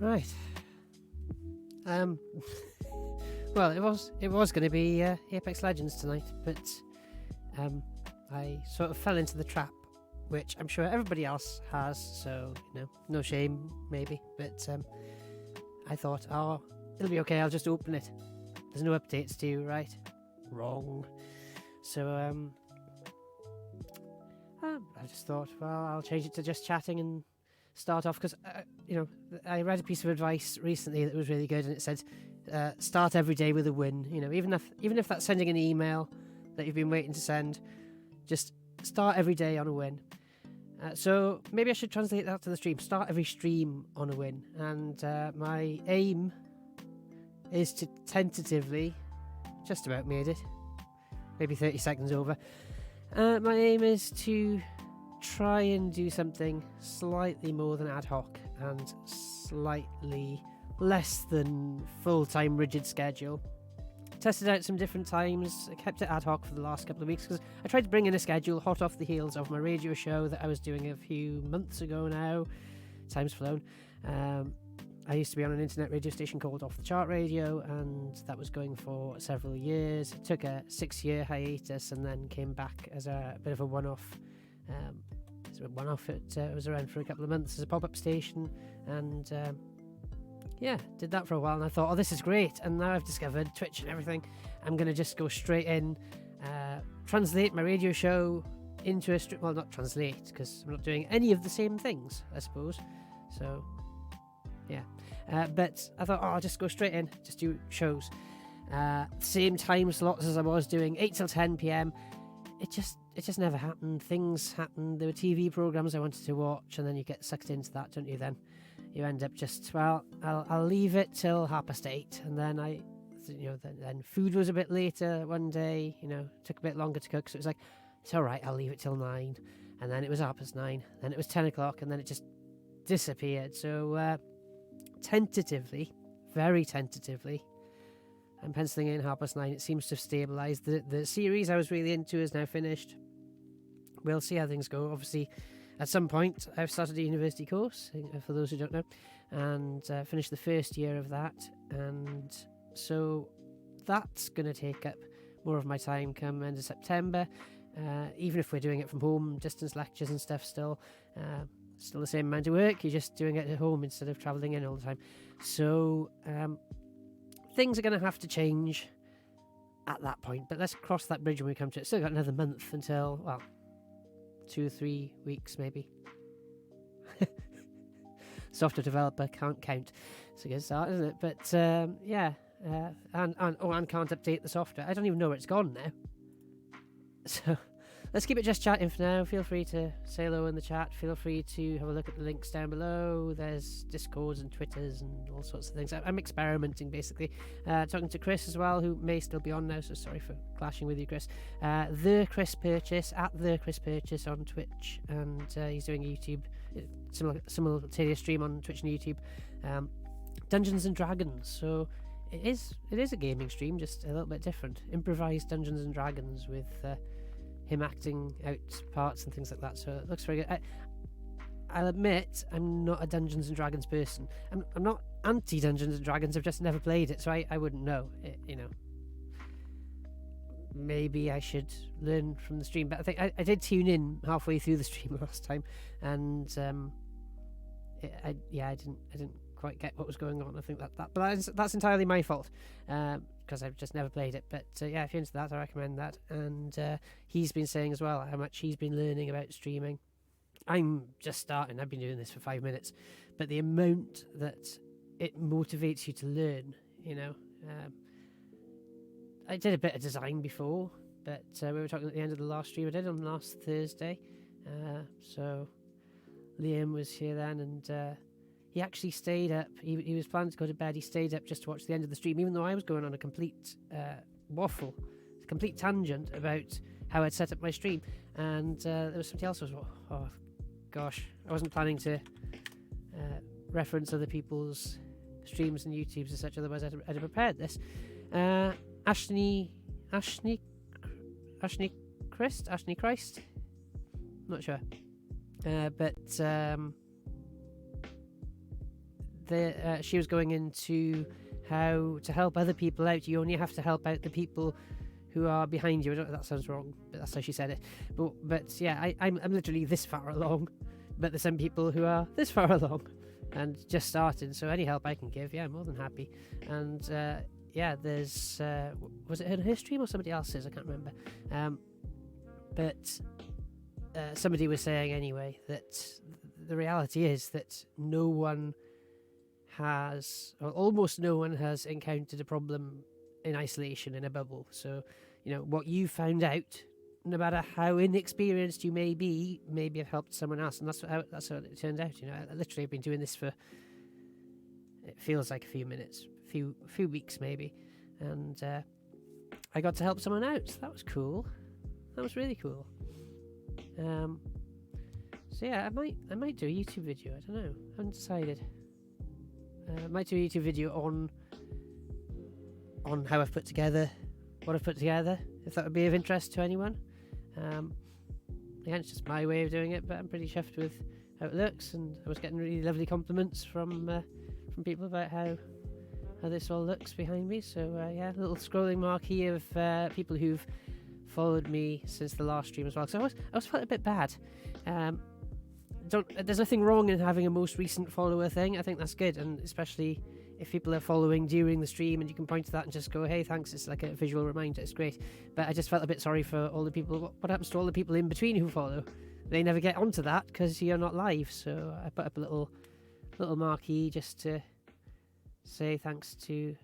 Right. Um. Well, it was going to be Apex Legends tonight, but I sort of fell into the trap, which I'm sure everybody else has. So no shame, maybe. But I thought, oh, it'll be okay. I'll just open it. There's no updates due, right? Wrong. So I just thought, well, I'll change it to just chatting and start off because I read a piece of advice recently that was really good, and it said start every day with a win. Even if that's sending an email that you've been waiting to send, just start every day on a win. So maybe I should translate that to the stream. Start every stream on a win, and my aim is to tentatively, just about made it, maybe 30 seconds over. My aim is to try and do something slightly more than ad hoc and slightly less than full-time rigid schedule. Tested out some different times. I kept it ad hoc for the last couple of weeks because I tried to bring in a schedule hot off the heels of my radio show that I was doing a few months ago now. Time's flown. I used to be on an internet radio station called Off the Chart Radio, and that was going for several years. It took a 6-year hiatus and then came back as a bit of a one-off. It was around for a couple of months as a pop-up station, and did that for a while. And I thought, oh, this is great. And now I've discovered Twitch and everything. I'm going to just go straight in, translate my radio show into a well, not translate, because I'm not doing any of the same things, I suppose. So yeah, but I thought, I'll just go straight in, just do shows, same time slots as I was doing, 8 till 10 p.m. It just never happened. Things happened. There were TV programs I wanted to watch, and then you get sucked into that, don't you? Then you end up just, well, I'll leave it till 8:30, and then then food was a bit later one day. Took a bit longer to cook, so it was like, it's all right, I'll leave it till 9, and then it was 9:30, then it was 10 o'clock, and then it just disappeared. So tentatively, very tentatively, I'm penciling in 9:30. It seems to have stabilised. The series I was really into is now finished. We'll see how things go. Obviously, at some point, I've started a university course, for those who don't know, and finished the first year of that. And so that's going to take up more of my time come end of September. Even if we're doing it from home, distance lectures and stuff still the same amount of work. You're just doing it at home instead of travelling in all the time. So things are going to have to change at that point, but let's cross that bridge when we come to it. Still got another month until, well, 2 or 3 weeks maybe. Software developer can't count. It's a good start, isn't it? But and can't update the software. I don't even know where it's gone now. So let's keep it just chatting for now. Feel free to say hello in the chat. Feel free to have a look at the links down below. There's Discords and Twitters and all sorts of things. I'm experimenting, basically. Talking to Chris as well, who may still be on now, so sorry for clashing with you, Chris. The Chris Purchase, at The Chris Purchase on Twitch, and he's doing a YouTube, simultaneous stream on Twitch and YouTube. Dungeons and Dragons, so it is a gaming stream, just a little bit different. Improvised Dungeons and Dragons with him acting out parts and things like that, so it looks very good. I'll admit I'm not a Dungeons and Dragons person. I'm not anti Dungeons and Dragons. I've just never played it, so I wouldn't know. Maybe I should learn from the stream, but I think I did tune in halfway through the stream last time, and I didn't quite get what was going on. I think that's entirely my fault, because I've just never played it. But if you're into that, I recommend that. And he's been saying as well how much he's been learning about streaming. I'm just starting. I've been doing this for 5 minutes, but the amount that it motivates you to learn, I did a bit of design before, but we were talking at the end of the last stream I did on last Thursday. So Liam was here then, and he actually stayed up. He was planning to go to bed. He stayed up just to watch the end of the stream, even though I was going on a complete waffle, a complete tangent about how I'd set up my stream. And there was somebody else who was, oh gosh, I wasn't planning to reference other people's streams and YouTubes and such, otherwise I'd have prepared this. Ashley Christ? Not sure. But she was going into how to help other people out. You only have to help out the people who are behind you. I don't know if that sounds wrong, but that's how she said it. But yeah, I'm literally this far along, but there's some people who are this far along and just starting. So any help I can give, yeah, I'm more than happy. And yeah, there's was it her stream or somebody else's? I can't remember. But somebody was saying anyway that the reality is that no one has, or almost no one has encountered a problem in isolation in a bubble. So, you know, what you found out, no matter how inexperienced you may be, maybe have helped someone else, and that's how it turned out. You know, I literally have been doing this for, it feels like a few minutes, few weeks maybe, and I got to help someone out. That was cool. That was really cool. So yeah, I might do a YouTube video. I don't know. I haven't decided. I might do a YouTube video on how I've put together what I've put together, if that would be of interest to anyone. Again, it's just my way of doing it, but I'm pretty chuffed with how it looks, and I was getting really lovely compliments from people about how this all looks behind me. So yeah, a little scrolling marquee of people who've followed me since the last stream as well. So I was felt a bit bad. There's nothing wrong in having a most recent follower thing. I think that's good, and especially if people are following during the stream and you can point to that and just go, hey, thanks, it's like a visual reminder, it's great. But I just felt a bit sorry for all the people. What happens to all the people in between who follow? They never get onto that because you're not live. So I put up a little marquee just to say thanks to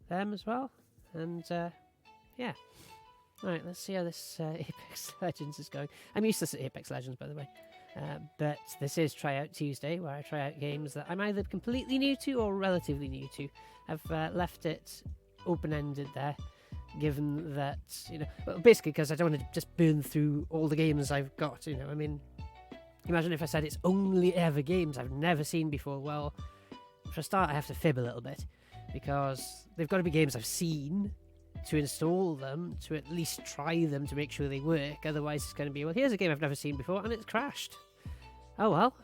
them as well. And yeah. Alright, let's see how this Apex Legends is going. I'm useless at Apex Legends, by the way. But this is Tryout Tuesday, where I try out games that I'm either completely new to or relatively new to. I've left it open-ended there, given that, you know, well, basically because I don't want to just burn through all the games I've got, you know. I mean, imagine if I said it's only ever games I've never seen before. Well, for a start, I have to fib a little bit, because they've got to be games I've seen to install them, to at least try them to make sure they work. Otherwise it's going to be, well, here's a game I've never seen before and it's crashed. Oh well.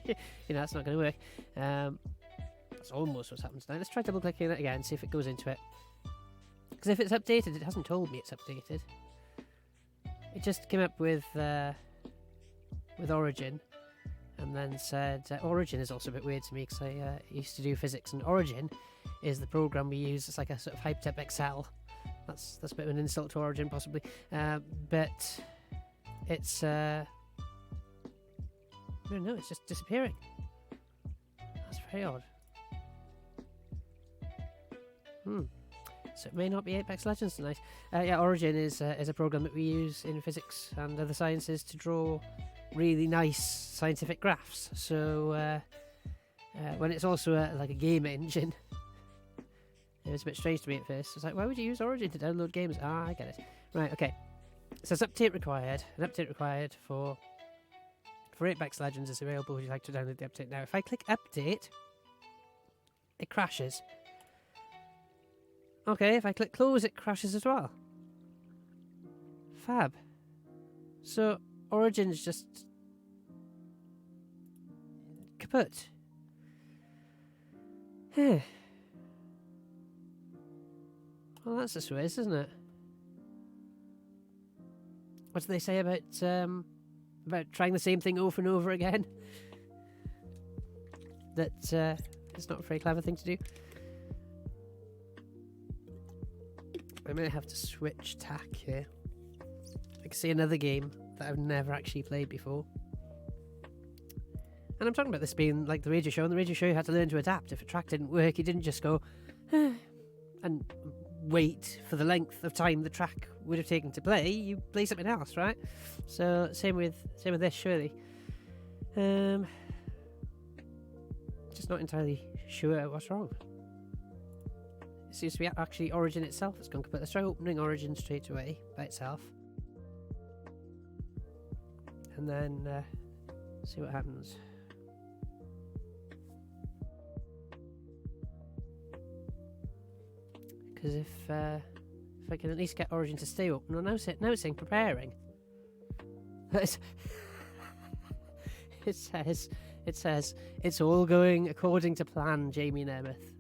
You know, that's not going to work. That's almost what's happened tonight. Let's try double clicking it again, see if it goes into it. Because if it's updated, it hasn't told me it's updated. It just came up with Origin, and then said Origin is also a bit weird to me, because I used to do physics, and Origin is the program we use. It's like a sort of hyped up Excel. That's a bit of an insult to Origin, possibly. But it's I don't know, it's just disappearing. That's very odd. So it may not be Apex Legends tonight. Yeah, Origin is a program that we use in physics and other sciences to draw really nice scientific graphs. So when it's also like a game engine, it was a bit strange to me at first. It's like, why would you use Origin to download games? Ah, I get it. Right, okay. So it's update required. An update required for Apex Legends is available. Would you like to download the update now? If I click update, it crashes. Okay, if I click close, it crashes as well. Fab. So Origin's just kaput. Well, that's a Swiss, isn't it? What do they say about trying the same thing over and over again? That it's not a very clever thing to do. I may have to switch tack here. I can see another game that I've never actually played before. And I'm talking about this being like the radio show, and the radio show you had to learn to adapt. If a track didn't work, you didn't just go and wait for the length of time the track would have taken to play. You play something else, right? So same with this, surely. Just not entirely sure what's wrong. It seems to be actually Origin itself that's gone kaput. Let's try opening Origin straight away by itself, and then see what happens. Because if I can at least get Origin to stay open. No, now it's saying preparing. It says It says, it's all going according to plan, Jamie Nemeth.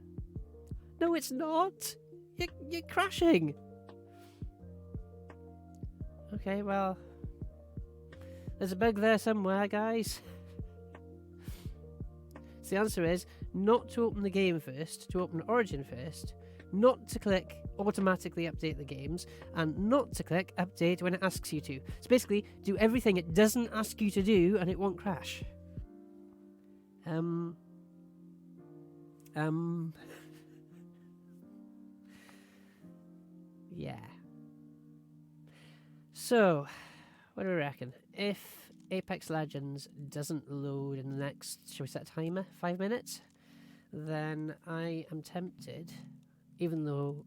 No, it's not. You're crashing. Okay, well, there's a bug there somewhere, guys. So the answer is not to open the game first, to open Origin first, not to click automatically update the games, and not to click update when it asks you to. So basically, do everything it doesn't ask you to do and it won't crash. Yeah. So, what do we reckon? If Apex Legends doesn't load in the next, shall we set a timer? 5 minutes? Then I am tempted, even though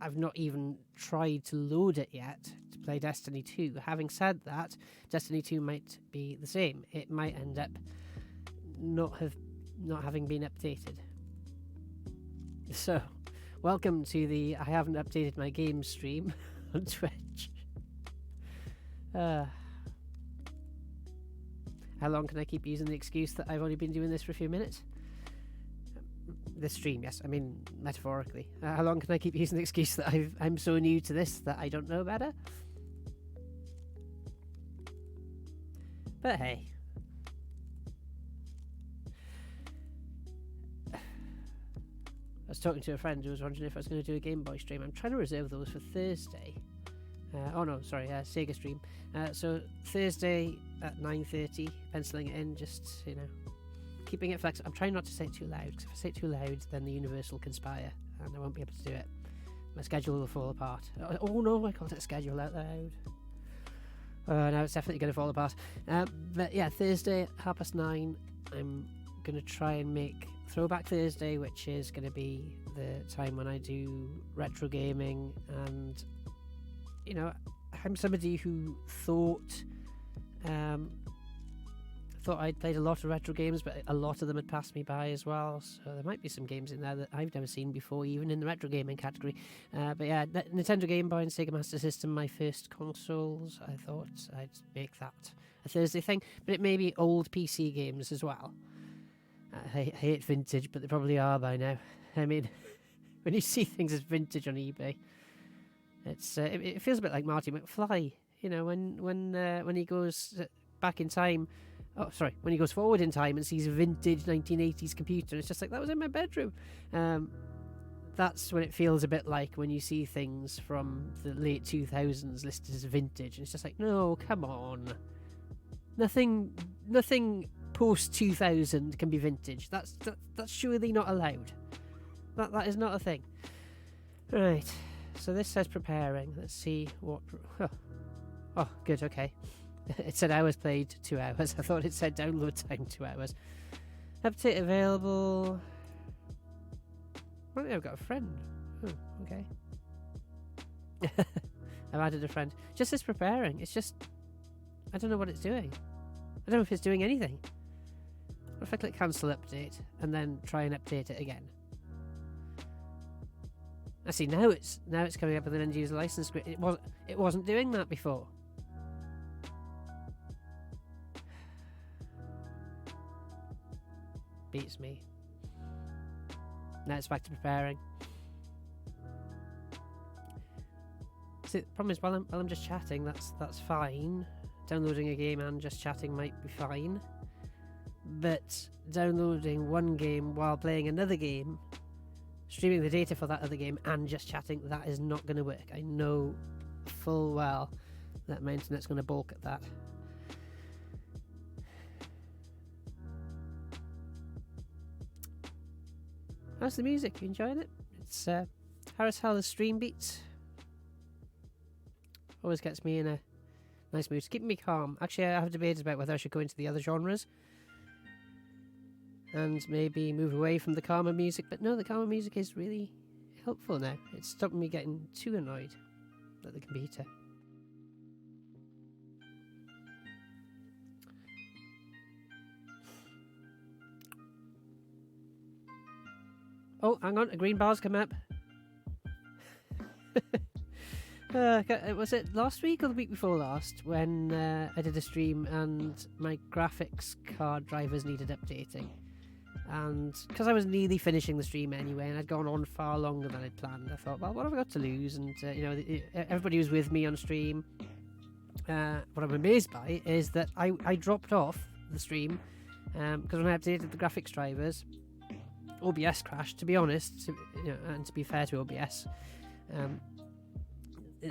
I've not even tried to load it yet, to play Destiny 2. Having said that, Destiny 2 might be the same. It might end up not having been updated. So, welcome to the I haven't updated my game stream on Twitch. How long can I keep using the excuse that I've only been doing this for a few minutes? The stream, yes. I mean, metaphorically. How long can I keep using the excuse that I'm so new to this that I don't know better? But hey. I was talking to a friend who was wondering if I was going to do a Game Boy stream. I'm trying to reserve those for Thursday. Sega stream. So Thursday at 9:30, penciling it in, just, keeping it flexible. I'm trying not to say it too loud, because if I say it too loud, then the universe will conspire, and I won't be able to do it. My schedule will fall apart. Oh no, I called it a schedule out loud. No, it's definitely going to fall apart. But yeah, Thursday at 9:30, I'm going to try and make Throwback Thursday, which is going to be the time when I do retro gaming. And I'm somebody who thought I'd played a lot of retro games, but a lot of them had passed me by as well, so there might be some games in there that I've never seen before, even in the retro gaming category. But yeah, Nintendo Game Boy and Sega Master System, my first consoles. I thought I'd make that a Thursday thing, but it may be old PC games as well. I hate vintage, but they probably are by now. I mean, when you see things as vintage on eBay, it feels a bit like Marty McFly, when he goes back in time. Oh, sorry, when he goes forward in time and sees a vintage 1980s computer, and it's just like, that was in my bedroom. That's when it feels a bit like when you see things from the late 2000s listed as vintage, and it's just like, no, come on. Nothing post 2000 can be vintage. That's surely not allowed. That is not a thing. Right. So this says preparing. Let's see what. Oh, good. Okay. It said hours played, 2 hours. I thought it said download time 2 hours. Update available. I think I've got a friend. Oh, okay. I've added a friend. Just as preparing. It's just, I don't know what it's doing. I don't know if it's doing anything. What if I click cancel update and then try and update it again? I see, now it's coming up with an end user license screen. It wasn't doing that before. Beats me. Now it's back to preparing. See, the problem is while I'm just chatting, that's fine. Downloading a game and just chatting might be fine. But downloading one game while playing another game, streaming the data for that other game and just chatting, that is not going to work. I know full well that my internet's going to balk at that. How's the music? You enjoying it? It's Harris Heller's Stream Beats. Always gets me in a nice mood. It's keeping me calm. Actually, I have debated about whether I should go into the other genres and maybe move away from the calmer music. But no, the calmer music is really helpful now. It's stopping me getting too annoyed at the computer. Oh, hang on, a green bar's come up. Was it last week or the week before last when I did a stream and my graphics card drivers needed updating? And because I was nearly finishing the stream anyway, and I'd gone on far longer than I'd planned, I thought, well, what have I got to lose? And everybody was with me on stream. What I'm amazed by is that I dropped off the stream because when I updated the graphics drivers, OBS crashed. To be honest, and to be fair to OBS,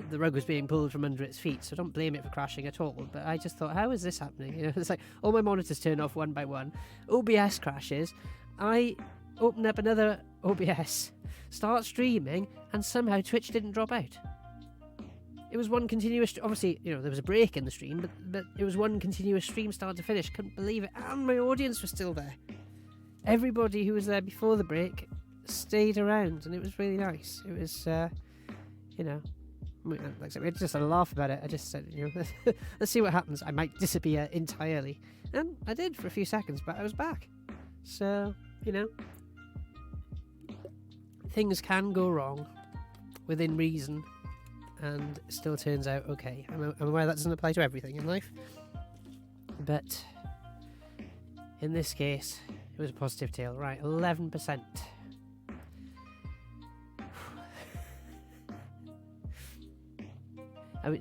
the rug was being pulled from under its feet, so don't blame it for crashing at all. But I just thought, how is this happening? It's like all my monitors turn off one by one, OBS crashes, I open up another OBS, start streaming, and somehow Twitch didn't drop out. It was one continuous, obviously, there was a break in the stream, but it was one continuous stream start to finish. Couldn't believe it, and my audience was still there. Everybody who was there before the break stayed around, and it was really nice. It was, like I said, we just had a laugh about it. I just said, let's see what happens. I might disappear entirely. And I did for a few seconds, but I was back. So, things can go wrong within reason, and it still turns out okay. I'm aware that doesn't apply to everything in life, but in this case, it was a positive tale. Right, 11%.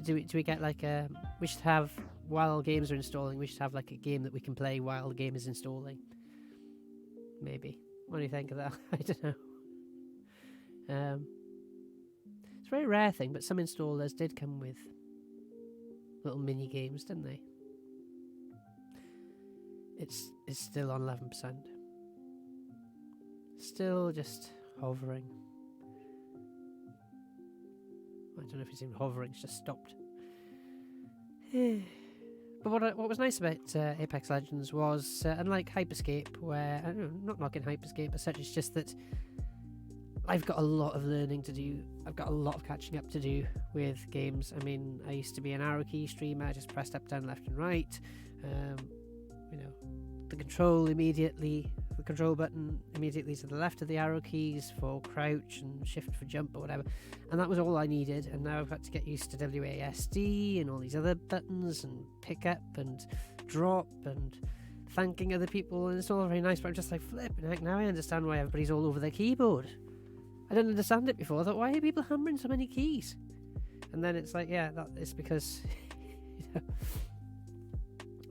Do we get like we should have, while games are installing, we should have like a game that we can play while the game is installing. Maybe. What do you think of that? I don't know. It's a very rare thing, but some installers did come with little mini games, didn't they? It's still on 11%. Still just hovering. I don't know if it's even hovering, it's just stopped. But what was nice about Apex Legends was, unlike Hyperscape, where, I'm not knocking Hyperscape as such, it's just that I've got a lot of learning to do. I've got a lot of catching up to do with games. I mean, I used to be an arrow key streamer, I just pressed up, down, left and right. The control button immediately to the left of the arrow keys for crouch and shift for jump or whatever, and that was all I needed. And now I've got to get used to WASD and all these other buttons and pick up and drop and thanking other people, and it's all very nice, but I'm just like, flipping heck, now I understand why everybody's all over their keyboard. I didn't understand it before. I thought, why are people hammering so many keys? And then it's like, yeah, that is because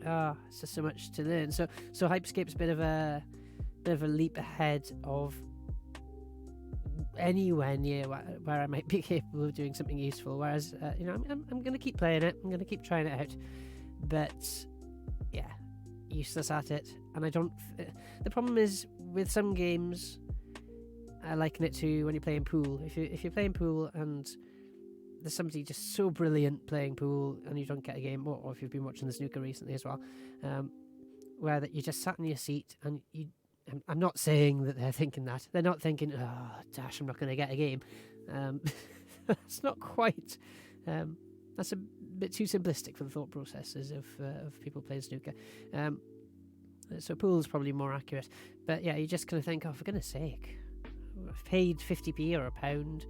it's just so much to learn. So Hyperscape's a bit of a leap ahead of anywhere near where I might be capable of doing something useful. Whereas, I'm going to keep playing it. I'm going to keep trying it out. But yeah, useless at it. And I don't. The problem is with some games, I liken it to when you're playing pool. If you're playing pool and there's somebody just so brilliant playing pool and you don't get a game, or if you've been watching the snooker recently as well, where that you just sat in your seat and I'm not saying that they're thinking that. They're not thinking, oh, dash, I'm not going to get a game. It's not quite. That's a bit too simplistic for the thought processes of people playing snooker. So pool's probably more accurate. But yeah, you just kind of think, oh, for goodness sake, I've paid 50p or £1,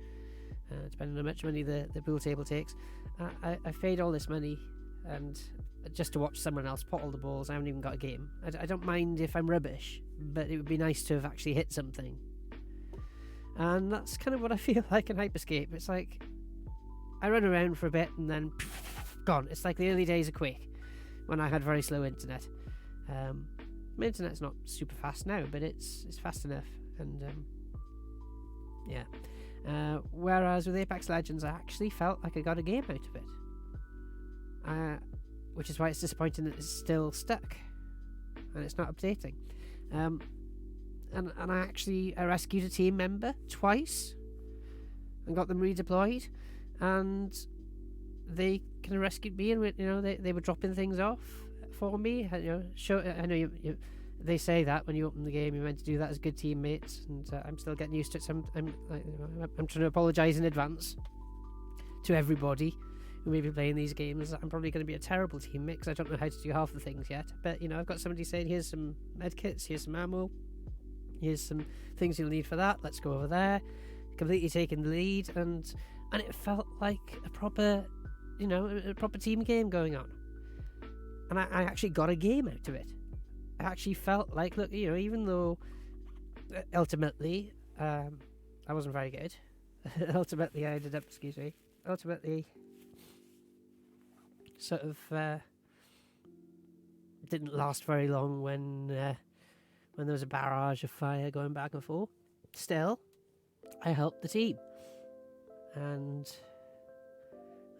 depending on how much money the pool table takes. I've paid all this money and just to watch someone else pot all the balls. I haven't even got a game. I don't mind if I'm rubbish, but it would be nice to have actually hit something. And that's kind of what I feel like in Hyperscape. It's like I run around for a bit and then gone. It's like the early days of Quake when I had very slow internet. My internet's not super fast now, but it's fast enough. And yeah. Whereas with Apex Legends, I actually felt like I got a game out of it. Which is why it's disappointing that it's still stuck and it's not updating. And I rescued a team member twice and got them redeployed, and they kind of rescued me, and they were dropping things off for me. I know they say that when you open the game you're meant to do that as good teammates, and I'm still getting used to it. So I'm trying to apologise in advance to everybody who may be playing these games. I'm probably going to be a terrible teammate because I don't know how to do half the things yet. But I've got somebody saying, here's some medkits, here's some ammo, here's some things you'll need for that. Let's go over there. Completely taking the lead, and and it felt like a proper, a proper team game going on. And I actually got a game out of it. I actually felt like, look, even though ultimately I wasn't very good. Ultimately, I ended up, sort of didn't last very long when there was a barrage of fire going back and forth. Still, I helped the team, and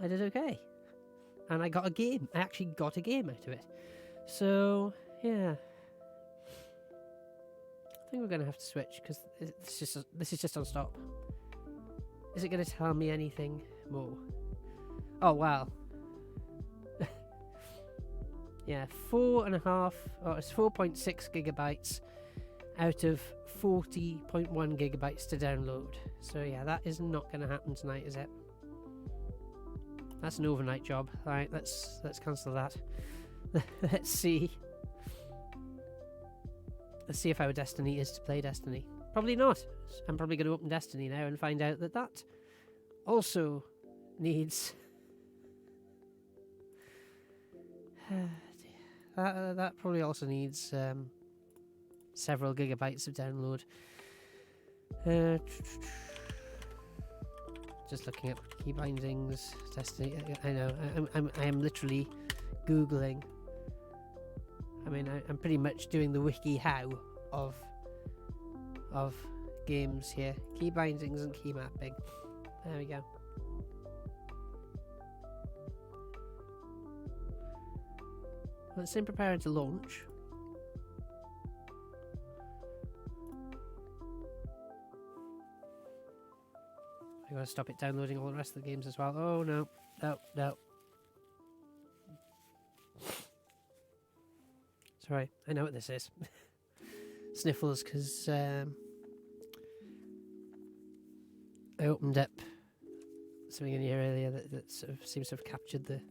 I did okay. And I got a game. I actually got a game out of it. So, yeah. I think we're going to have to switch, because this is just on stop. Is it going to tell me anything more? Oh, wow. Yeah, 4.6 gigabytes out of 40.1 gigabytes to download. So yeah, that is not going to happen tonight, is it? That's an overnight job. All right, let's cancel that. Let's see if our destiny is to play Destiny. Probably not. I'm probably going to open Destiny now and find out that also needs that probably also needs several gigabytes of download. Just looking up key bindings, Destiny. I know. I am literally googling. I mean, I'm pretty much doing the wiki how of games here. Key bindings and key mapping. There we go. Well, it's in preparing to launch. I gotta stop it downloading all the rest of the games as well. Oh no, no. Sorry, I know what this is. Sniffles, because I opened up something in here earlier that sort of seems to have captured the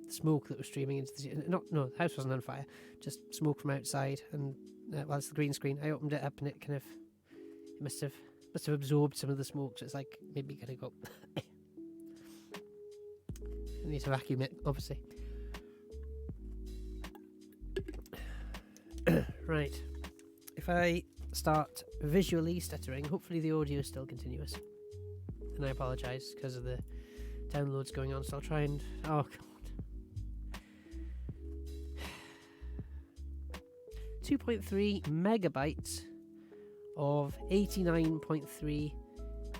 smoke that was streaming into the... the house wasn't on fire, just smoke from outside, and it's the green screen. I opened it up and it kind of... It must have absorbed some of the smoke, so it's like, maybe gotta go. I need to vacuum it, obviously. Right. If I start visually stuttering, hopefully the audio is still continuous. And I apologise because of the downloads going on, so I'll try and... Oh, God. 2.3 megabytes of 89.3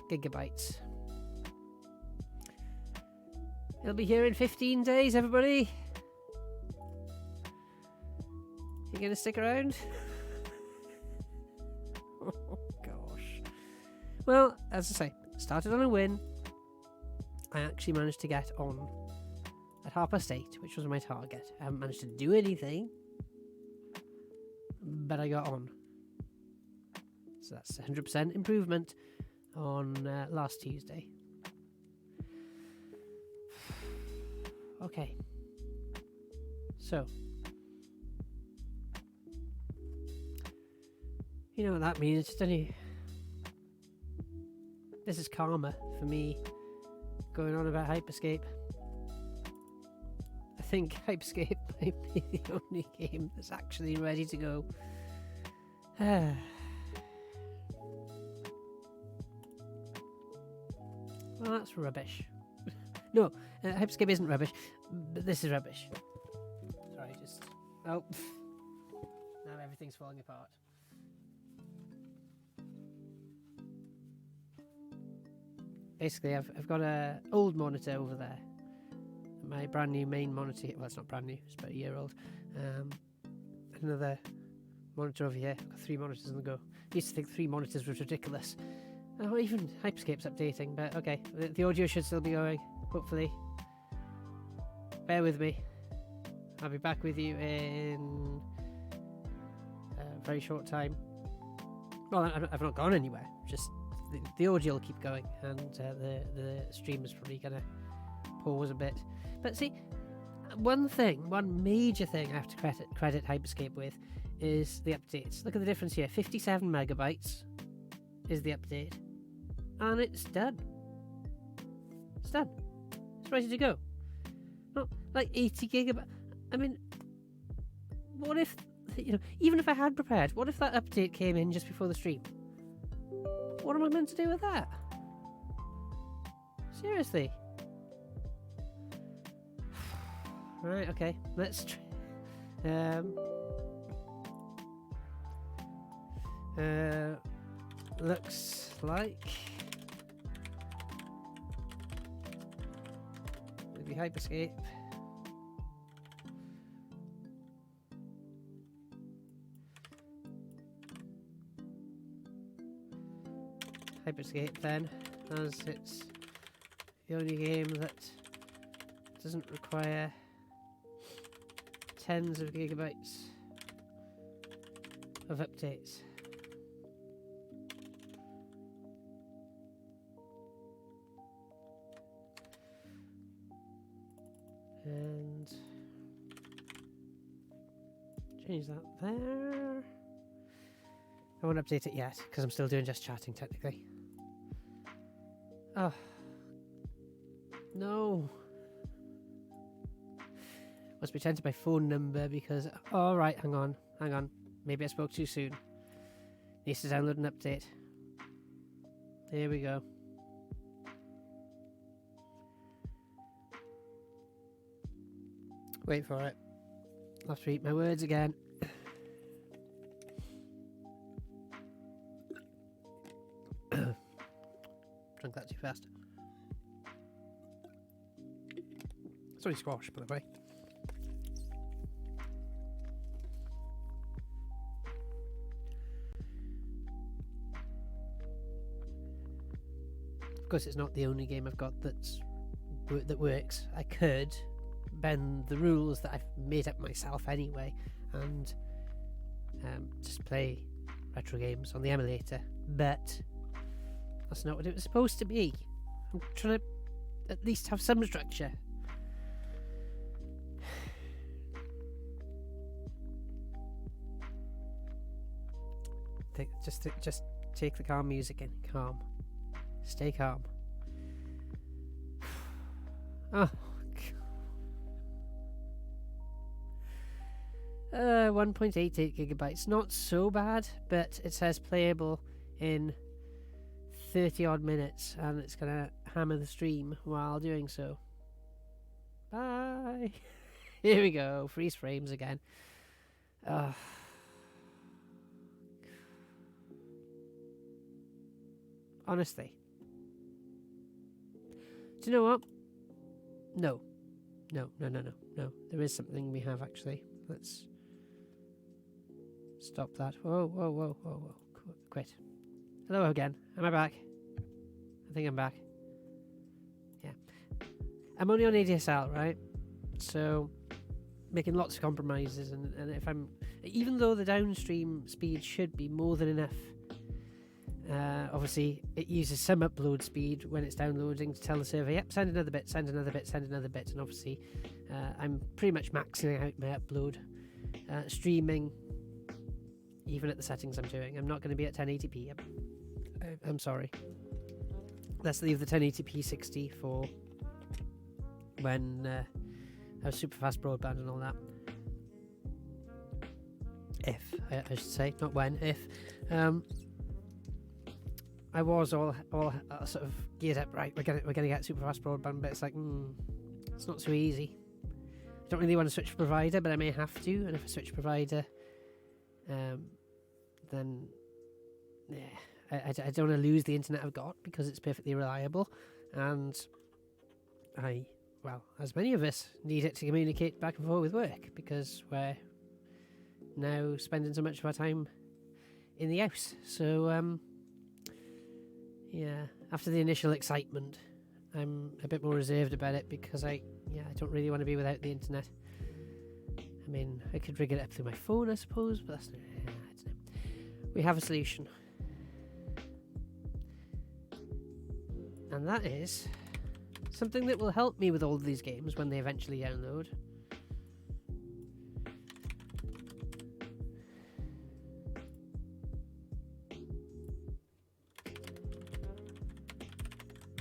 gigabytes. It'll be here in 15 days, everybody. You gonna stick around? Oh, gosh. Well, as I say, started on a win. I actually managed to get on at 8:30, which was my target. I haven't managed to do anything, but I got on. So that's 100% improvement on last Tuesday. Okay. So, you know what that means? It's only... This is karma for me going on about Hyperscape. I think Hyperscape might be the only game that's actually ready to go. Well, that's rubbish. No, Hyperscape isn't rubbish, but this is rubbish. Sorry, just... Oh. Now everything's falling apart. Basically, I've got a old monitor over there. My brand new main monitor. Well, it's not brand new. It's about a year old. Another monitor over here. I've got 3 monitors on the go. I used to think 3 monitors was ridiculous. Oh, even Hyperscape's updating. But okay, the audio should still be going. Hopefully. Bear with me. I'll be back with you in a very short time. Well, I've not gone anywhere. Just the audio will keep going, and the stream is probably going to pause a bit. But see, one major thing I have to credit Hyperscape with is the updates. Look at the difference here. 57 megabytes is the update, and it's done. It's done. It's ready to go. Not like 80 gigabytes. I mean, what if, even if I had prepared, what if that update came in just before the stream? What am I meant to do with that? Seriously? Right, okay. Let's try. Looks like maybe Hyperscape. Hyperscape then, as it's the only game that doesn't require tens of gigabytes of updates. And change that there. I won't update it yet because I'm still doing just chatting technically. Oh no. Must pretend to my phone number because right, hang on. Maybe I spoke too soon. Needs to download an update. Here we go. Wait for it. I'll have to eat my words again. Drank that too fast. It's only squash, by the way. Of course, it's not the only game I've got that works. I could bend the rules that I've made up myself anyway, and just play retro games on the emulator. But that's not what it was supposed to be. I'm trying to at least have some structure. Just take the calm music in. Calm. Stay calm. Oh. 1.88 gigabytes. Not so bad, but it says playable in 30 odd minutes, and it's gonna hammer the stream while doing so. Bye. Here we go. Freeze frames again. Honestly. Do you know what? No. There is something we have actually. Let's stop that. Whoa. Quit. Hello again. Am I back? I think I'm back. Yeah. I'm only on ADSL, right? So making lots of compromises, and if I'm, even though the downstream speed should be more than enough, obviously it uses some upload speed when it's downloading to tell the server, yep, send another bit, and obviously I'm pretty much maxing out my upload streaming, even at the settings I'm doing. I'm not going to be at 1080p. I'm sorry. Let's leave the 1080p 60 for when I have super fast broadband and all that. If I should say, not when. If I was all sort of geared up, right? We're gonna get super fast broadband, but it's like it's not so easy. I don't really want to switch provider, but I may have to. And if I switch provider, then yeah, I don't want to lose the internet I've got because it's perfectly reliable, and as many of us, need it to communicate back and forth with work because we're now spending so much of our time in the house. So yeah, after the initial excitement, I'm a bit more reserved about it because I don't really want to be without the internet. I mean, I could rig it up through my phone, I suppose, but that's I don't know. We have a solution, and that is something that will help me with all of these games when they eventually download.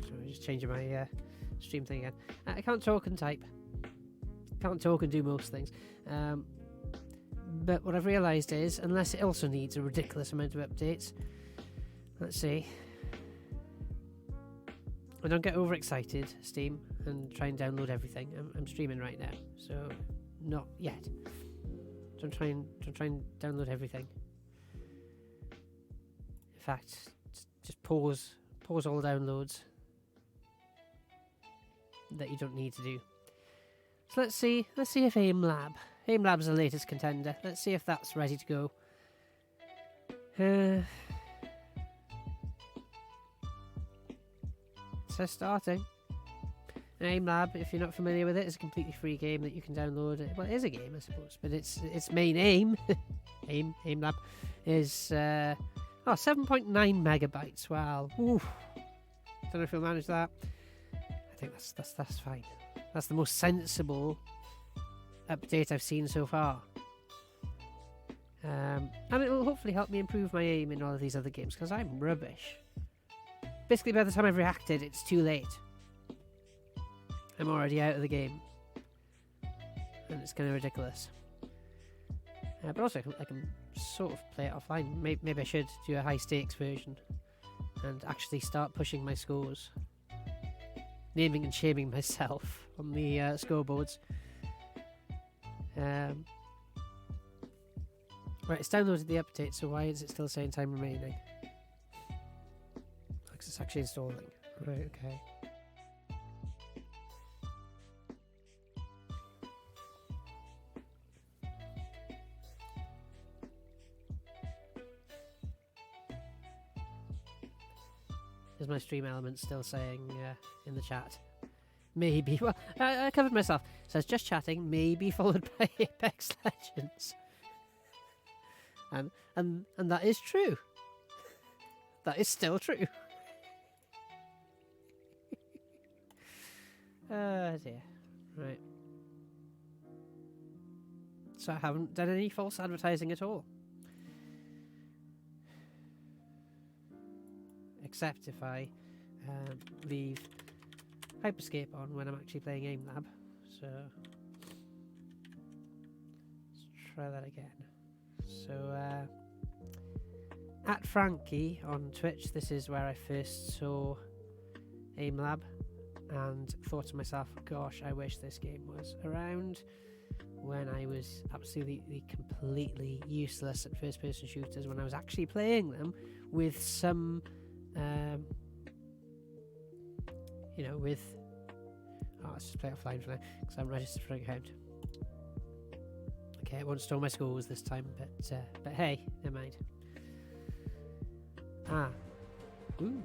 So I'm just changing my stream thing again. I can't talk and type. Can't talk and do most things. But what I've realised is, unless it also needs a ridiculous amount of updates, let's see. I don't get overexcited, Steam, and try and download everything. I'm streaming right now, so not yet. Don't try and download everything. In fact, just pause all downloads that you don't need to do. So let's see if AimLab's the latest contender. Let's see if that's ready to go. It says starting. AimLab, if you're not familiar with it, is a completely free game that you can download. Well, it is a game, I suppose, but its main aim, AimLab, is 7.9 megabytes. Wow. Oof. Don't know if you'll manage that. I think that's fine. That's the most sensible update I've seen so far. And it will hopefully help me improve my aim in all of these other games, because I'm rubbish. Basically, by the time I've reacted, it's too late. I'm already out of the game. And it's kind of ridiculous. But also, I can sort of play it offline. Maybe I should do a high-stakes version and actually start pushing my scores. Naming and shaming myself on the scoreboards. Right, it's downloaded the update, so why is it still saying time remaining? Because it's actually installing. Right, okay. Is my stream element still saying in the chat? Maybe. Well, I covered myself. It says just chatting, maybe followed by Apex Legends. And that is true. That is still true. Oh dear. Right. So I haven't done any false advertising at all. Except if I leave Hyperscape on when I'm actually playing AimLab. So let's try that again. So at Frankie on Twitch, this is where I first saw AimLab and thought to myself, gosh, I wish this game was around when I was absolutely completely useless at first person shooters, when I was actually playing them with some let's just play offline for now because I'm registered for an account. Okay, I won't store my scores this time, but hey, never mind. Ooh.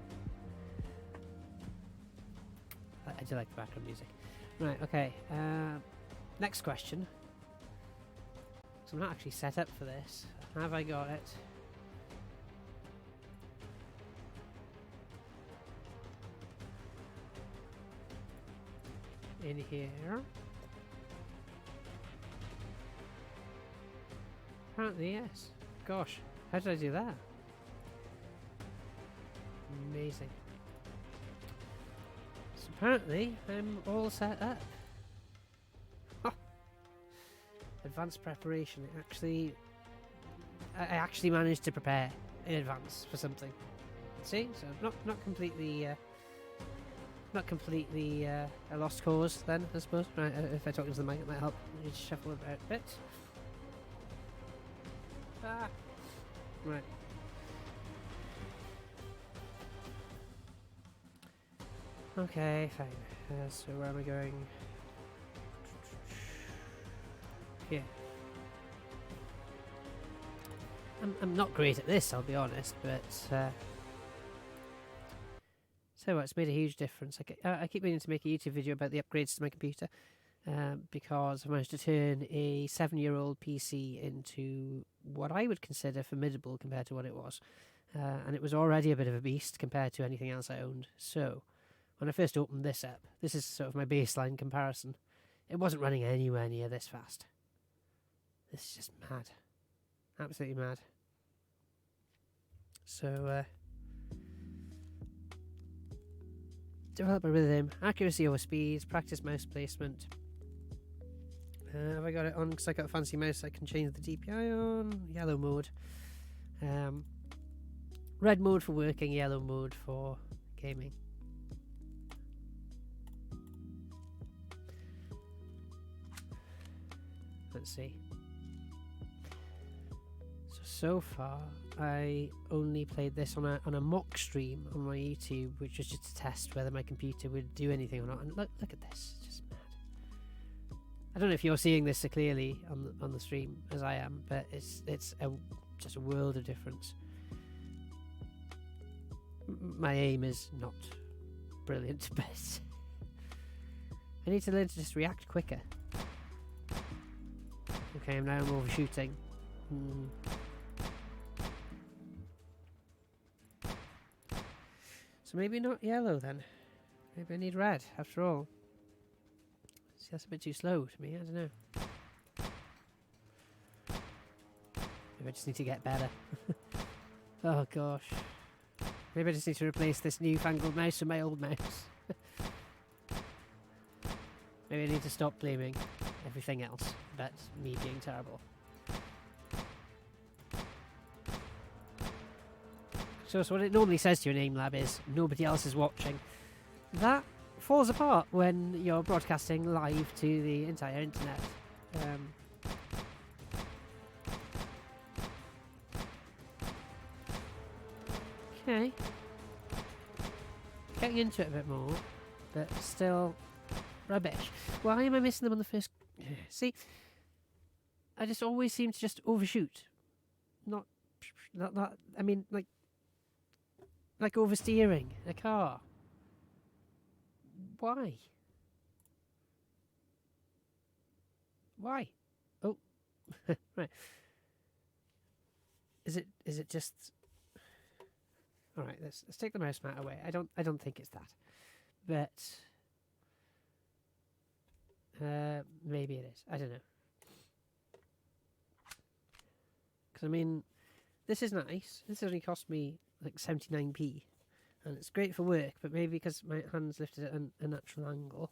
I do like the background music. Right, okay. Next question. So I'm not actually set up for this. Have I got it? In here. Apparently yes. Gosh, how did I do that? Amazing. So apparently I'm all set up. Huh. Advanced preparation. I actually managed to prepare in advance for something. See, so not completely a lost cause then, I suppose. Right, if I talk into the mic, it might help. Let me shuffle about a bit. Right. Okay, fine. So where am I going? Here. I'm not great at this, I'll be honest, but so what, it's made a huge difference. I keep meaning to make a YouTube video about the upgrades to my computer because I managed to turn a 7-year-old PC into what I would consider formidable compared to what it was. And it was already a bit of a beast compared to anything else I owned. So when I first opened this up, this is sort of my baseline comparison. It wasn't running anywhere near this fast. This is just mad. Absolutely mad. So develop a rhythm, accuracy over speed, practice mouse placement. Have I got it on? Because I got a fancy mouse, I can change the DPI on. Yellow mode. Red mode for working, yellow mode for gaming. Let's see. So far, I only played this on a mock stream on my YouTube, which was just to test whether my computer would do anything or not. And look at this, it's just mad. I don't know if you're seeing this so clearly on the stream as I am, but it's just a world of difference. My aim is not brilliant, but I need to learn to just react quicker. Okay, I'm overshooting. So maybe not yellow then. Maybe I need red after all. See, that's a bit too slow to me, I don't know. Maybe I just need to get better. Oh gosh. Maybe I just need to replace this newfangled mouse with my old mouse. Maybe I need to stop blaming everything else but me being terrible. So what it normally says to you in AimLab is nobody else is watching. That falls apart when you're broadcasting live to the entire internet. Okay. Getting into it a bit more, but still rubbish. Why am I missing them on the first... See, I just always seem to just overshoot. Not I mean, like oversteering a car. Why? Why? Oh, right. Is it just? All right. Let's take the mouse mat away. I don't think it's that, but maybe it is. I don't know. Because I mean, this is nice. This only cost me like 79p, and it's great for work, but maybe because my hand's lifted at a natural angle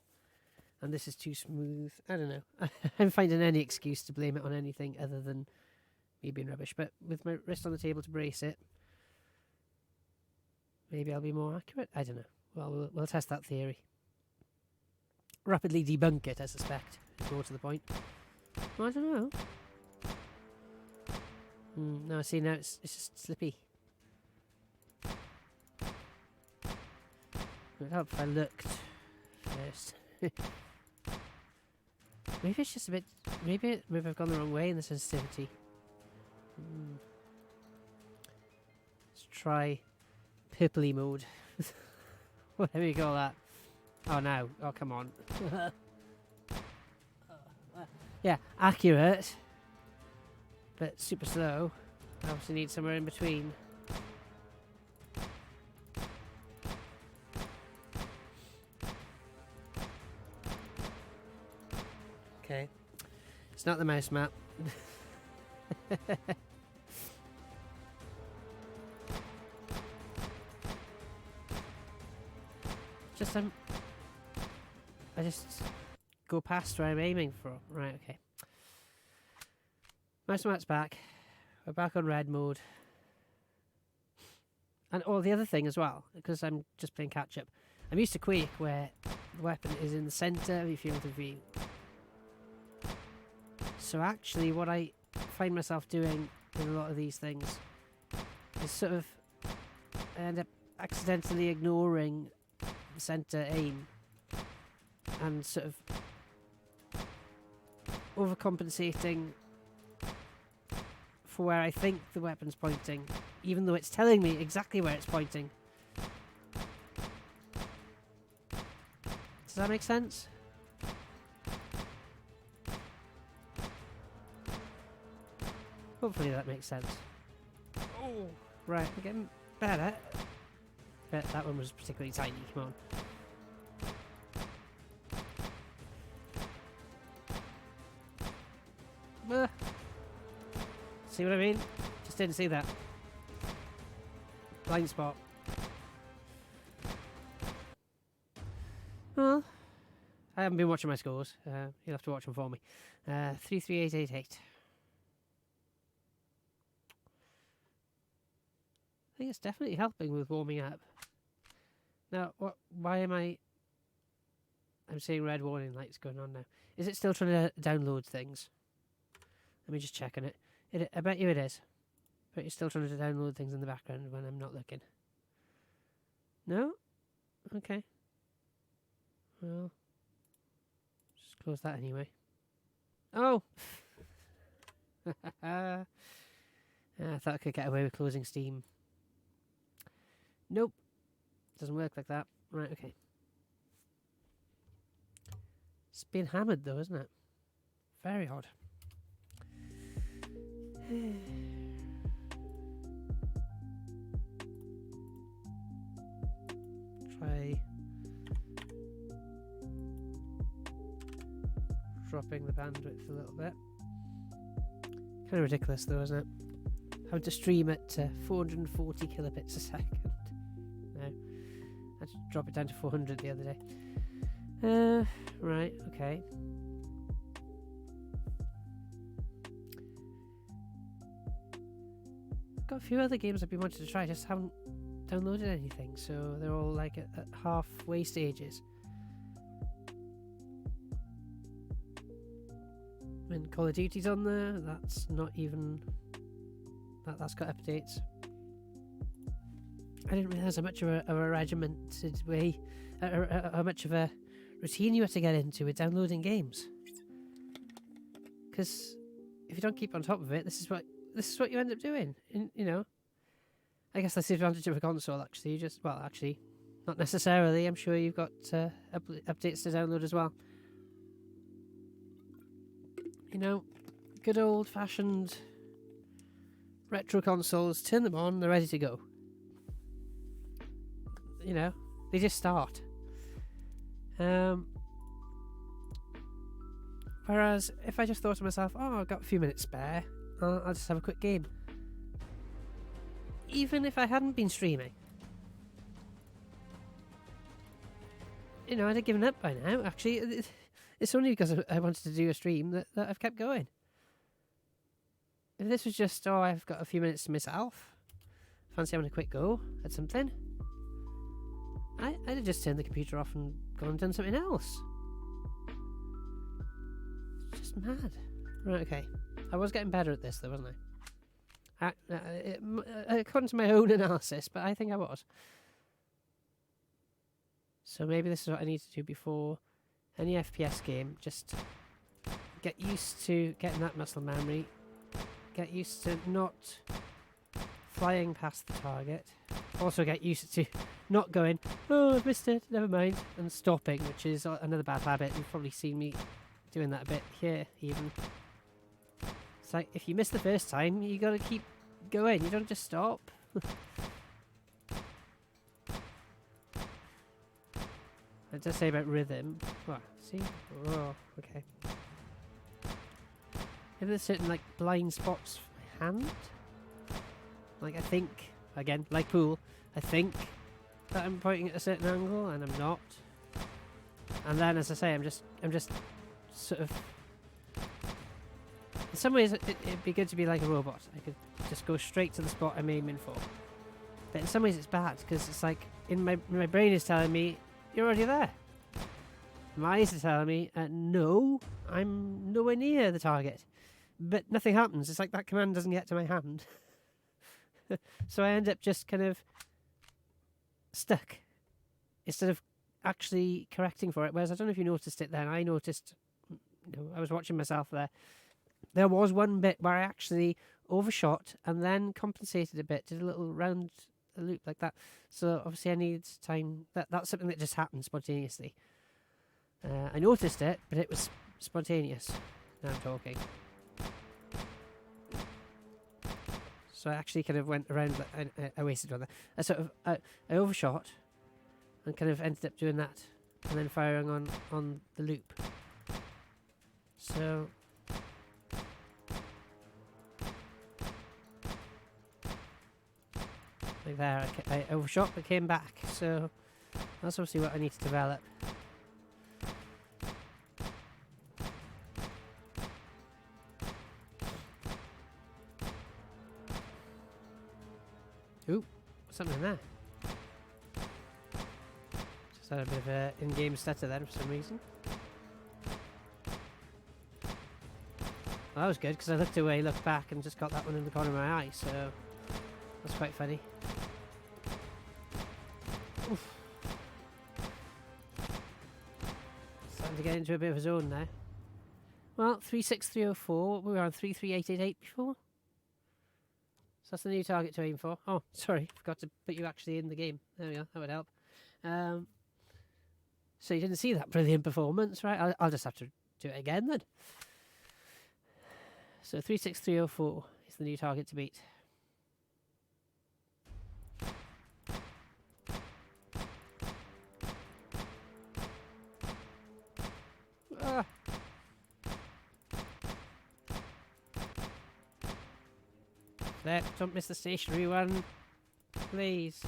and this is too smooth, I don't know. I'm finding any excuse to blame it on anything other than me being rubbish, but with my wrist on the table to brace it, maybe I'll be more accurate. I don't know. Well, we'll test that theory. Rapidly debunk it, I suspect. More to the point. Well, I don't know. No, see, now it's just slippy. It would help if I looked first. Maybe it's just a bit... Maybe I've gone the wrong way in the sensitivity. Let's try purpley mode. Whatever you call that. Oh, no. Oh, come on. Yeah, accurate. But super slow. I obviously need somewhere in between. Okay. It's not the mouse map. Just I just go past where I'm aiming for. Right, okay. Mouse map's back. We're back on red mode. And the other thing as well, because I'm just playing catch up, I'm used to Quake where the weapon is in the centre of your field of view. So actually what I find myself doing in a lot of these things is sort of I end up accidentally ignoring the centre aim and sort of overcompensating for where I think the weapon's pointing, even though it's telling me exactly where it's pointing. Does that make sense? Hopefully that makes sense. Oh, right, we're getting better. But that one was particularly tiny, come on. See what I mean? Just didn't see that. Blind spot. Well, I haven't been watching my scores. You'll have to watch them for me. 33888. I think it's definitely helping with warming up. Now, why am I'm seeing red warning lights going on now. Is it still trying to download things? Let me just check on it. I bet you it is. But you're still trying to download things in the background when I'm not looking. No? Okay. Well, just close that anyway. Oh! I thought I could get away with closing Steam. Nope. Doesn't work like that. Right, okay. It's been hammered though, isn't it? Very odd. Try dropping the bandwidth a little bit. Kind of ridiculous though, isn't it? Having to stream at 440 kilobits a second. No, I had to drop it down to 400 the other day. Right, okay. I've got a few other games I've been wanting to try, just haven't downloaded anything, so they're all like at halfway stages. When Call of Duty's on there, that's not even... That's got updates. I didn't realise how much of a regimented way, how much of a routine you have to get into with downloading games. Because if you don't keep on top of it, this is what you end up doing. You know, I guess that's the advantage of a console. Actually, actually, not necessarily. I'm sure you've got updates to download as well. You know, good old-fashioned retro consoles. Turn them on, they're ready to go. You know, they just start. Whereas if I just thought to myself, oh, I've got a few minutes spare, I'll just have a quick game. Even if I hadn't been streaming, you know, I'd have given up by now. Actually, it's only because I wanted to do a stream that I've kept going. If this was just, oh, I've got a few minutes to myself, fancy having a quick go at something, I'd have just turned the computer off and gone and done something else. It's just mad. Right, okay. I was getting better at this though, wasn't I? According to my own analysis, but I think I was. So maybe this is what I need to do before any FPS game. Just get used to getting that muscle memory. Get used to not flying past the target. Also get used to not going, oh, I've missed it, never mind, and stopping, which is another bad habit. You've probably seen me doing that a bit here, even. It's like, if you miss the first time, you gotta keep going. You don't just stop. It does say about rhythm. What? See? Oh, okay. Maybe there's certain, like, blind spots for my hand. Like, I think, again, like pool, I think that I'm pointing at a certain angle, and I'm not. And then, as I say, I'm just sort of... In some ways, it'd be good to be like a robot. I could just go straight to the spot I'm aiming for. But in some ways, it's bad, because it's like, my brain is telling me, you're already there. My eyes are telling me, no, I'm nowhere near the target. But nothing happens. It's like that command doesn't get to my hand. So I end up just kind of stuck instead of actually correcting for it. Whereas I don't know if you noticed it then. I noticed, I was watching myself there. There was one bit where I actually overshot and then compensated a bit, did a little round loop like that. So obviously I need time. That's something that just happened spontaneously. I noticed it, but it was spontaneous. Now I'm talking. So I actually kind of went around, I wasted one there. I overshot and kind of ended up doing that and then firing on the loop. So like there, I overshot but came back. So that's obviously what I need to develop. something there. Just had a bit of a in-game stutter then for some reason. Well, that was good because I looked away, looked back, and just got that one in the corner of my eye. So that's quite funny. Oof. Starting to get into a bit of a zone now. Well, 36304. We were on 33888 before. So that's the new target to aim for. Oh, sorry, forgot to put you actually in the game. There we go, that would help. So you didn't see that brilliant performance, right? I'll just have to do it again then. So 36304 is the new target to beat. Ah. There, don't miss the stationary one, please.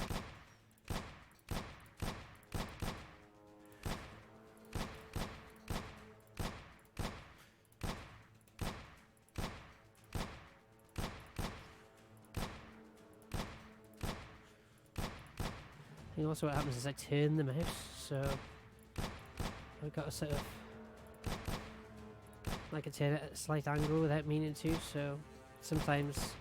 And also what happens is I turn the mouse, so I've got to sort of like I turn it at a slight angle without meaning to, so sometimes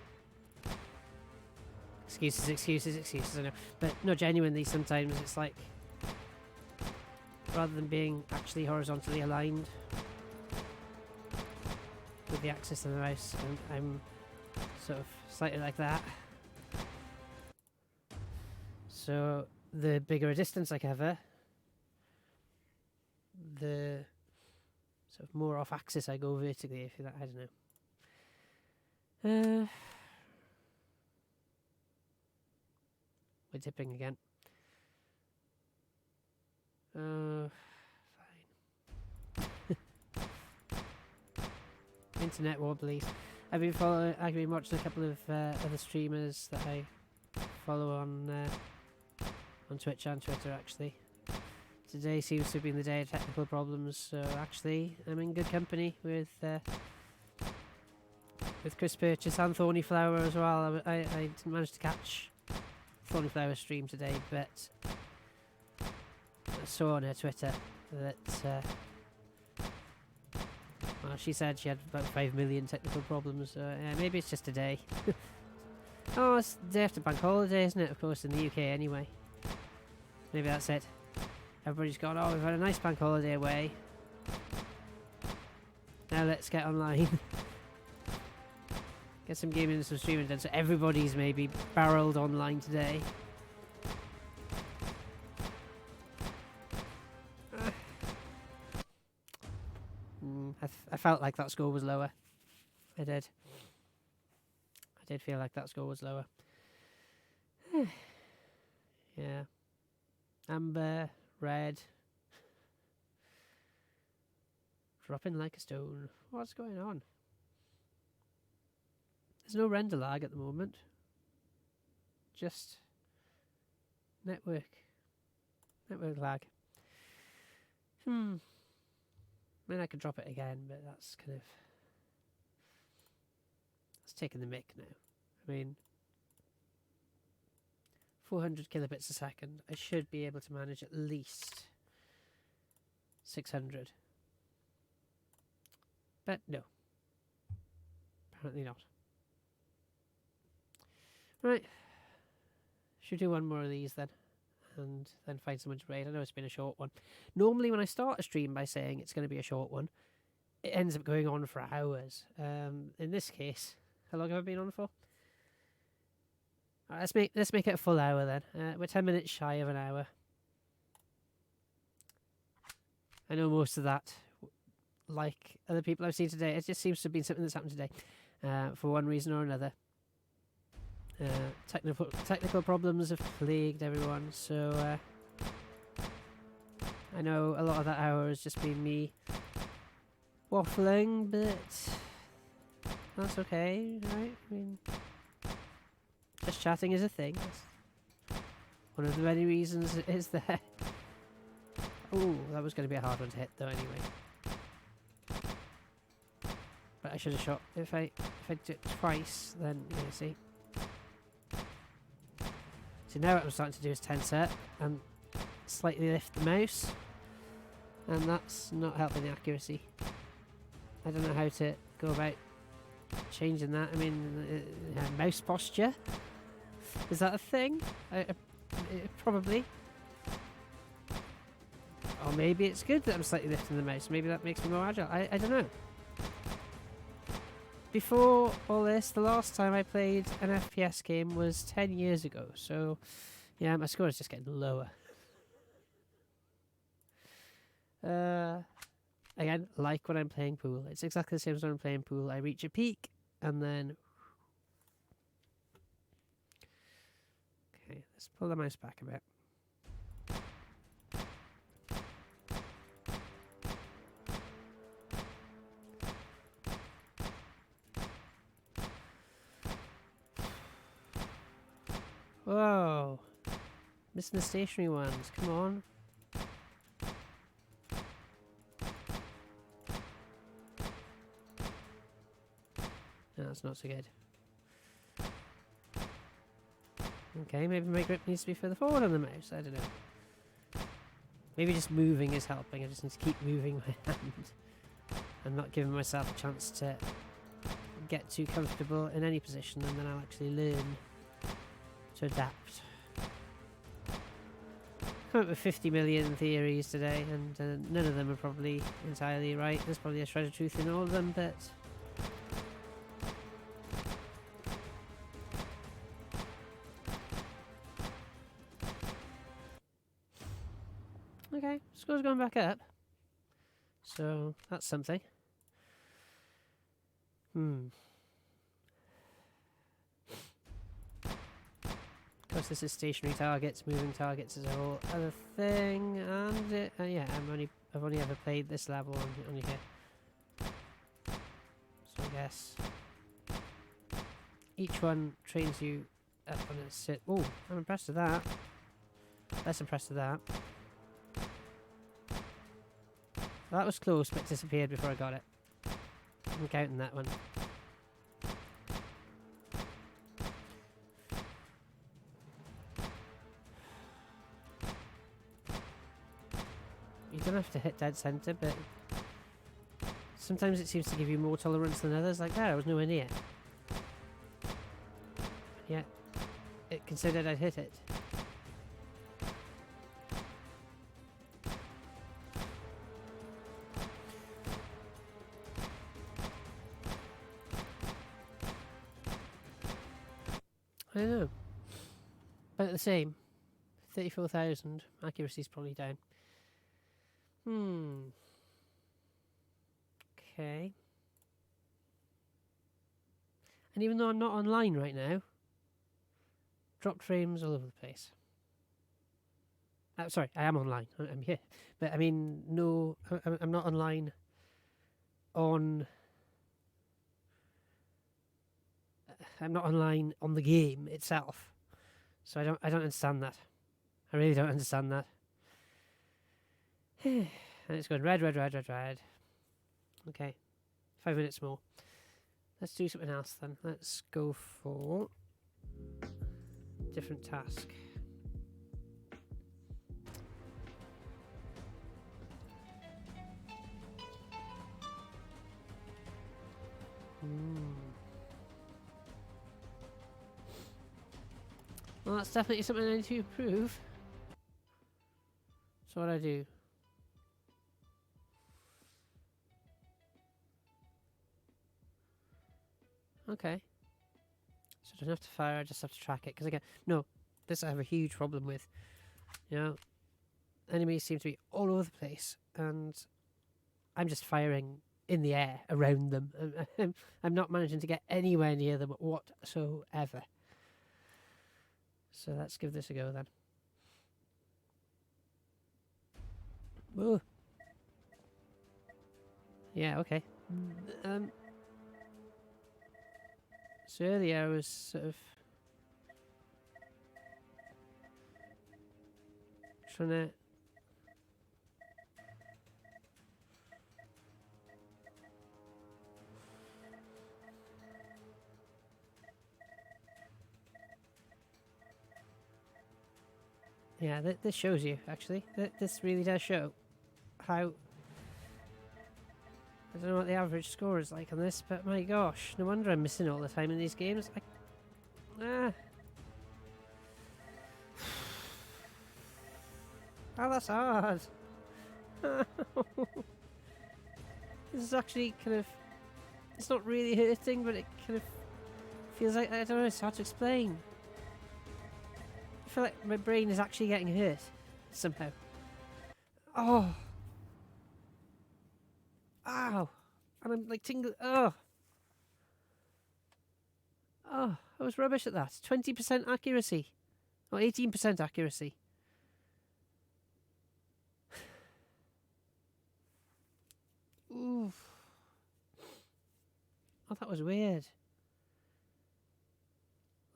excuses, I know. But no, genuinely, sometimes it's like, rather than being actually horizontally aligned with the axis of the mouse, I'm sort of slightly like that. So the bigger a distance I cover, the sort of more off axis I go vertically, if that, I don't know. We're dipping again. Fine. Internet wobblies. I've been watching a couple of other streamers that I follow on Twitch and Twitter actually. Today seems to have been the day of technical problems, so actually I'm in good company with Chris Purchase and Thorny Flower as well. I didn't manage to catch Thorny Flower stream today, but I saw on her Twitter that well, she said she had about 5 million technical problems, so yeah, maybe it's just a day. Oh, it's the day after bank holiday, isn't it? Of course, in the UK anyway. Maybe that's it. Everybody's gone, oh, we've had a nice bank holiday away. Now let's get online. Get some gaming and some streaming done, so everybody's maybe barreled online today. I felt like that score was lower. I did. I did feel like that score was lower. Yeah. Amber, red. Dropping like a stone. What's going on? There's no render lag at the moment. Just network lag. I mean, I could drop it again, but that's taking the mick now. I mean, 400 kilobits a second. I should be able to manage at least 600. But no. Apparently not. Right. Should do one more of these then. And then find someone to raid. I know it's been a short one. Normally when I start a stream by saying it's going to be a short one, it ends up going on for hours. In this case, how long have I been on for? Right, let's make it a full hour then. We're 10 minutes shy of an hour. I know most of that, like other people I've seen today, it just seems to have been something that's happened today, for one reason or another. Technical problems have plagued everyone, so I know a lot of that hour has just been me waffling, but that's okay, right? I mean, just chatting is a thing. That's one of the many reasons it is there. Oh, that was going to be a hard one to hit, though. Anyway, but I should have shot. If I did it twice, then yeah, see. See, now what I'm starting to do is tense it and slightly lift the mouse, and that's not helping the accuracy. I don't know how to go about changing that. I mean, mouse posture, is that a thing? Probably. Or maybe it's good that I'm slightly lifting the mouse. Maybe that makes me more agile. I don't know. Before all this, the last time I played an FPS game was 10 years ago. So, yeah, my score is just getting lower. Again, like when I'm playing pool. It's exactly the same as when I'm playing pool. I reach a peak, and then... Okay, let's pull the mouse back a bit. Whoa! Missing the stationary ones, come on. No, that's not so good. Okay, maybe my grip needs to be further forward on the mouse, I don't know. Maybe just moving is helping, I just need to keep moving my hand. I'm not giving myself a chance to get too comfortable in any position, and then I'll actually learn to adapt. Come up with 50 million theories today, and none of them are probably entirely right. There's probably a shred of truth in all of them, but... Okay, score's going back up. So, that's something. Of course, this is stationary targets. Moving targets is a whole other thing. And, yeah, I've only ever played this level on here. So I guess each one trains you up on its sit. Oh, I'm impressed with that. Less impressed with that. Well, that was close, but disappeared before I got it. I'm counting that one. You don't have to hit dead center, but sometimes it seems to give you more tolerance than others. Like that, I was nowhere near. Yeah, it considered I'd hit it. I don't know. But the same. 34,000. Accuracy's probably down. Okay. And even though I'm not online right now, dropped frames all over the place. Sorry, I am online. I'm here. But I mean, no, I'm not online on... I'm not online on the game itself. So I don't understand that. I really don't understand that. And it's going red, red, red, red, red. Okay. 5 minutes more. Let's do something else then. Let's go for different task. Well, that's definitely something I need to improve. So what do I do? Okay. So I don't have to fire, I just have to track it. Because again, no, this I have a huge problem with. You know, enemies seem to be all over the place, and I'm just firing in the air around them. I'm not managing to get anywhere near them whatsoever. So let's give this a go then. Whoa. Yeah, okay. So earlier I was sort of trying to... Yeah, this shows you, actually. This really does show how... I don't know what the average score is like on this, but my gosh, no wonder I'm missing all the time in these games. Oh, that's hard. This is actually kind of... It's not really hurting, but it kind of feels like... I don't know, it's hard to explain. I feel like my brain is actually getting hurt somehow. Oh. Ow. And I'm like tingling. Oh. Oh, I was rubbish at that. 20% accuracy. Or 18% accuracy. Oof. Oh, that was weird.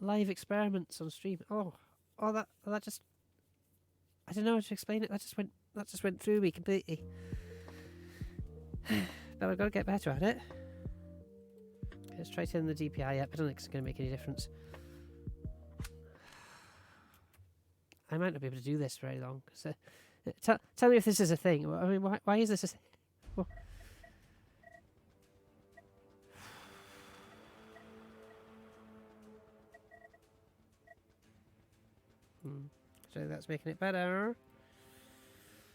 Live experiments on stream. Oh, that just... I don't know how to explain it. That just went through me completely. But I've got to get better at it. Let's try turning the DPI up. I don't think it's going to make any difference. I might not be able to do this very long. Tell me if this is a thing. I mean, why is this a thing? Well, so that's making it better.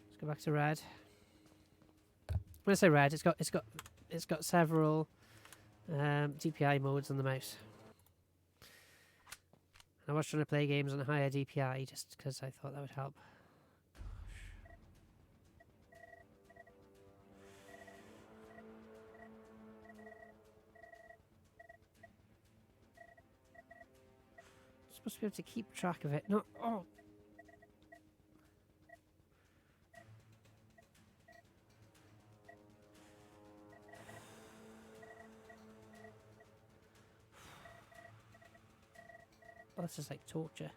Let's go back to red. When I say red, it's got several DPI modes on the mouse. And I was trying to play games on a higher DPI just because I thought that would help. I'm supposed to be able to keep track of it. Not... Oh! Oh, this is like torture.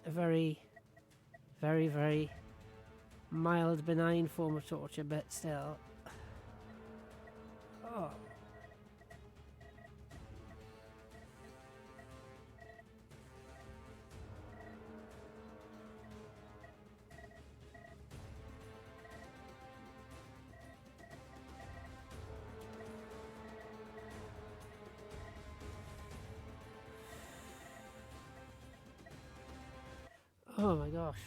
A very, very, very mild, benign form of torture, but still. Oh. Oh my gosh.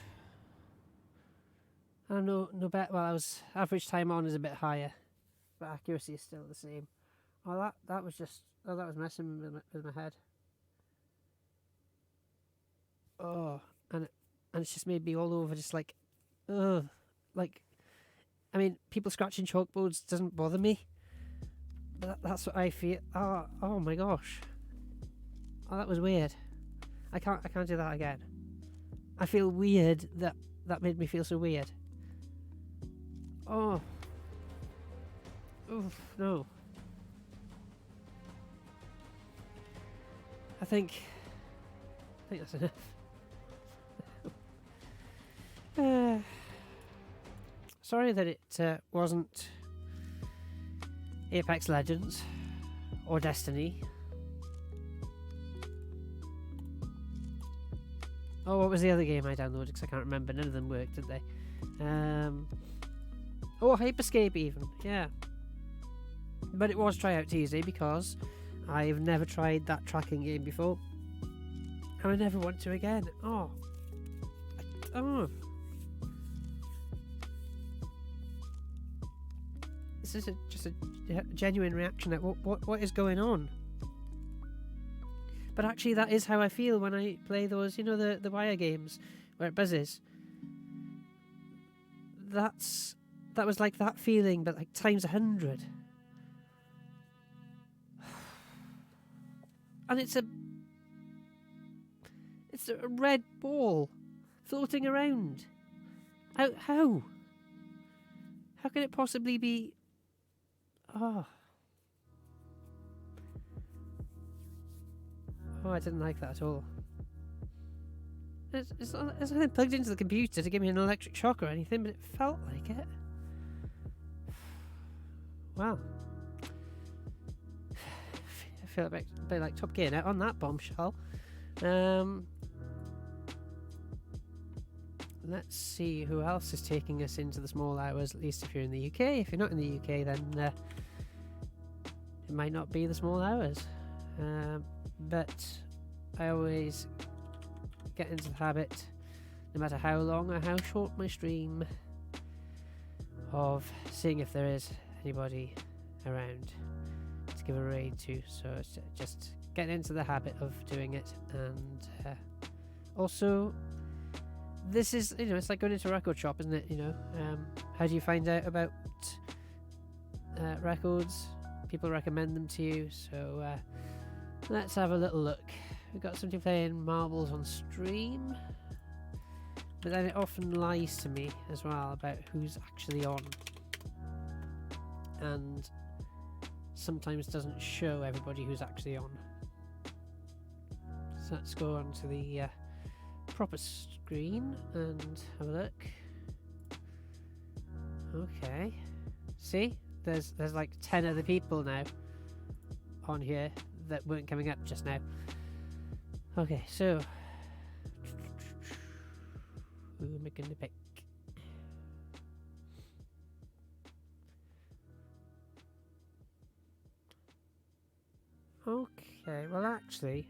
I don't know, no bet. Well, average time on is a bit higher, but accuracy is still the same. Oh, that was just... Oh, that was messing with my head. Oh, and it's just made me all over, just like... Ugh. Like... I mean, people scratching chalkboards doesn't bother me. But that's what I feel. Oh my gosh. Oh, that was weird. I can't do that again. I feel weird that made me feel so weird. Oh. Oof, no. I think that's enough. Sorry that it wasn't Apex Legends or Destiny. Oh, what was the other game I downloaded? Because I can't remember. None of them worked, did they? Oh, Hyperscape even. Yeah. But it was Tryout Tuesday because I've never tried that tracking game before. And I never want to again. Oh. Oh. This is just a genuine reaction at what is going on. But actually, that is how I feel when I play those, you know, the wire games where it buzzes. That was like that feeling, but like times 100. And it's a red ball floating around. How can it possibly be? Oh. Oh, I didn't like that at all. It's nothing plugged into the computer to give me an electric shock or anything, but it felt like it. Wow. I feel a bit like Top Gear now on that bombshell. let's see who else is taking us into the small hours, at least if you're in the UK. If you're not in the UK, then it might not be the small hours. But I always get into the habit, no matter how long or how short my stream, of seeing if there is anybody around to give a raid to. So it's just getting into the habit of doing it. And also, this is, it's like going into a record shop, isn't it? How do you find out about records? People recommend them to you. So let's have a little look. We've got somebody playing marbles on stream, but then it often lies to me as well about who's actually on, and sometimes doesn't show everybody who's actually on. So let's go on to the proper screen and have a look. Okay, see, there's like 10 other people now on here that weren't coming up just now. Okay, so who am I going to pick? Okay, well actually,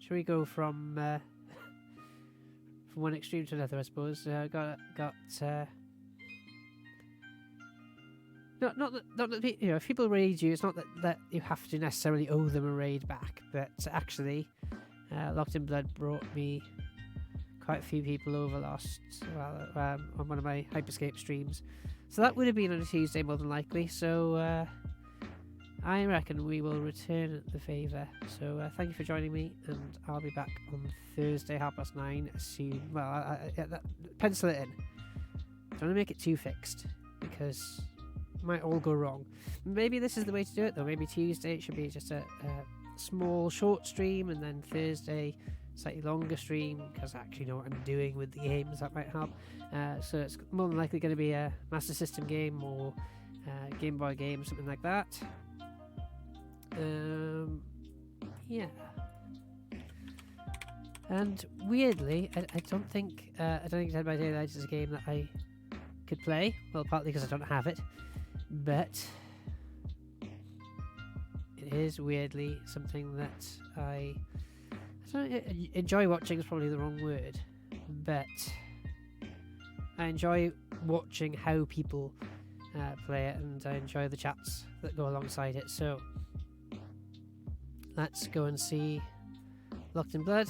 should we go from one extreme to another? I suppose. Not that if people raid you, it's not that you have to necessarily owe them a raid back, but actually, Locked in Blood brought me quite a few people over on one of my Hyperscape streams, so that would have been on a Tuesday more than likely. So I reckon we will return the favour. So thank you for joining me, and I'll be back on Thursday 9:30 soon. Well, pencil it in. Don't want to make it too fixed because might all go wrong. Maybe this is the way to do it though. Maybe Tuesday it should be just a small short stream, and then Thursday slightly longer stream, because I actually know what I'm doing with the games. That might help. So it's more than likely going to be a Master System game or Game Boy game, something like that. Yeah. And weirdly, I don't think Dead by Daylight is a game that I could play. Well, partly because I don't have it, but it is weirdly something that I don't enjoy watching. Is probably the wrong word, but I enjoy watching how people play it, and I enjoy the chats that go alongside it. So let's go and see Locked in Blood,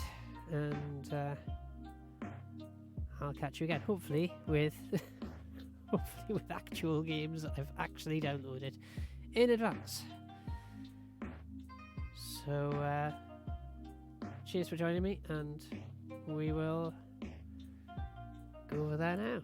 and I'll catch you again, hopefully with actual games that I've actually downloaded in advance. So cheers for joining me, and we will go over there now.